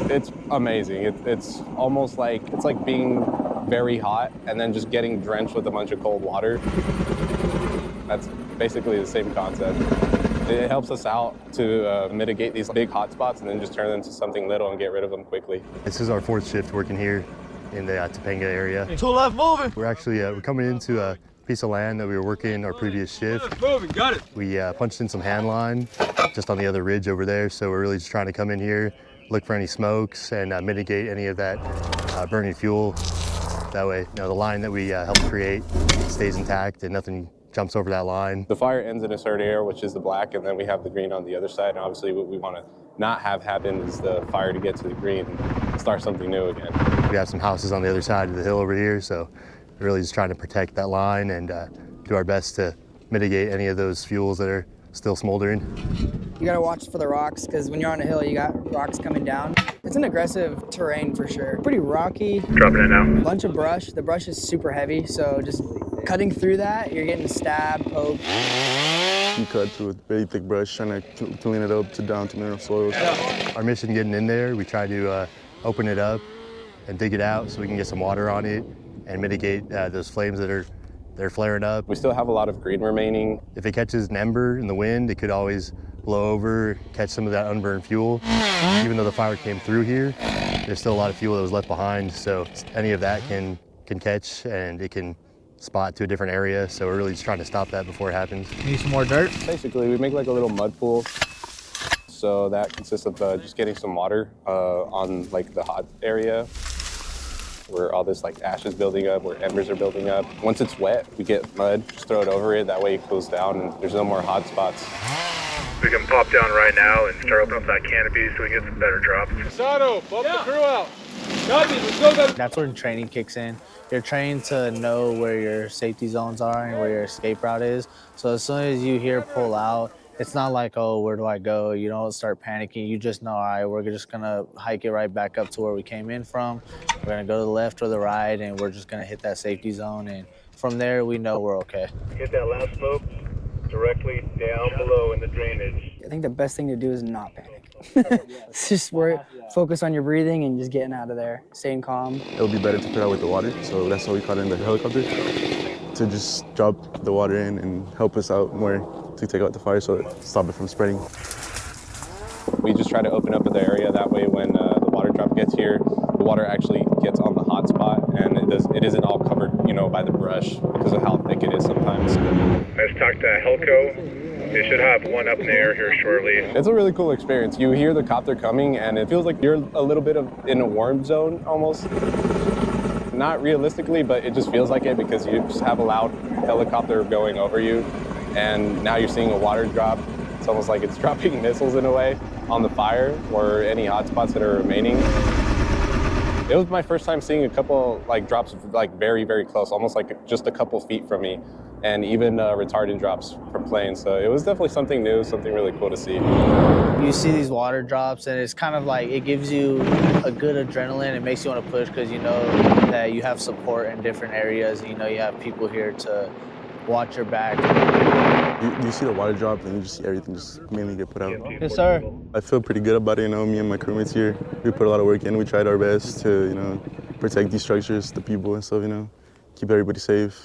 It's amazing. It's almost like, it's like being very hot and then just getting drenched with a bunch of cold water. That's basically the same concept. It helps us out to mitigate these big hot spots and then just turn them to something little and get rid of them quickly. This is our fourth shift working here in the Topanga area. To left, moving. We're coming into a piece of land that we were working our previous shift. Moving, got it. We punched in some hand line just on the other ridge over there. So we're really just trying to come in here, look for any smokes and mitigate any of that burning fuel. That way, the line that we helped create stays intact and nothing jumps over that line. The fire ends in a certain area, which is the black, and then we have the green on the other side. And obviously what we want to not have happen is the fire to get to the green and start something new again. We have some houses on the other side of the hill over here, so we're really just trying to protect that line and do our best to mitigate any of those fuels that are still smoldering. You gotta watch for the rocks, because when you're on a hill, you got rocks coming down. It's an aggressive terrain for sure. Pretty rocky. Dropping it now. Bunch of brush. The brush is super heavy, so just cutting through that, you're getting stabbed, poked. You cut through very thick brush, trying to clean it up down to mineral soils. Our mission getting in there, we try to open it up and dig it out so we can get some water on it and mitigate those flames that are flaring up. We still have a lot of green remaining. If it catches an ember in the wind, it could always blow over, catch some of that unburned fuel. Even though the fire came through here, there's still a lot of fuel that was left behind, so any of that can catch and it can spot to a different area, so we're really just trying to stop that before it happens. Need some more dirt? Basically, we make like a little mud pool. So that consists of just getting some water on like the hot area where all this like ash is building up, where embers are building up. Once it's wet, we get mud, just throw it over it. That way it cools down and there's no more hot spots. We can pop down right now and start opening up that canopy so we can get some better drops. Sato, bump the crew out. Let's go, guys. That's where training kicks in. You're trained to know where your safety zones are and where your escape route is. So as soon as you hear pull out, it's not like, oh, where do I go? You don't start panicking. You just know, all right, we're just gonna hike it right back up to where we came in from. We're gonna go to the left or the right, and we're just gonna hit that safety zone. And from there, we know we're okay. Hit that last smoke directly down below in the drainage. I think the best thing to do is not panic. It's just focus on your breathing and just getting out of there, staying calm. It would be better to put out with the water, so that's why we caught in the helicopter, to just drop the water in and help us out more to take out the fire so it stop it from spreading. We just try to open up the area, that way when the water drop gets here, the water actually gets on the hot spot and it isn't all covered, by the brush because of how thick it is sometimes. I just talked to Helco. They should have one up in the air here shortly. It's a really cool experience. You hear the copter coming and it feels like you're a little bit in a warm zone almost. Not realistically, but it just feels like it because you just have a loud helicopter going over you and now you're seeing a water drop. It's almost like it's dropping missiles in a way on the fire or any hot spots that are remaining. It was my first time seeing a couple drops very, very close, almost like just a couple feet from me, and even retardant drops from planes. So it was definitely something new, something really cool to see. You see these water drops and it's kind of like, it gives you a good adrenaline. It makes you want to push because you know that you have support in different areas. You know you have people here to watch your back. You see the water drop and you just see everything just mainly get put out. Yes, sir. I feel pretty good about it, me and my crewmates here. We put a lot of work in. We tried our best to, protect these structures, the people and stuff, keep everybody safe.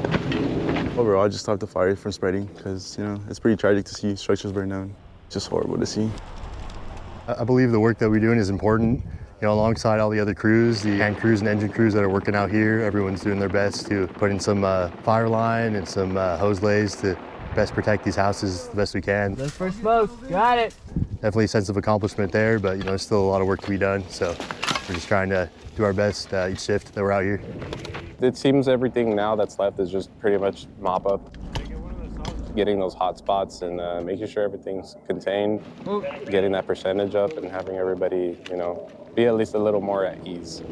Overall, just stop the fire from spreading because, it's pretty tragic to see structures burn down. Just horrible to see. I believe the work that we're doing is important. Alongside all the other crews, the hand crews and engine crews that are working out here, everyone's doing their best to put in some fire line and some hose lays to best protect these houses the best we can. Look for smoke, got it. Definitely a sense of accomplishment there, but there's still a lot of work to be done. So we're just trying to do our best each shift that we're out here. It seems everything now that's left is just pretty much mop up. Getting those hot spots and making sure everything's contained, getting that percentage up and having everybody, be at least a little more at ease.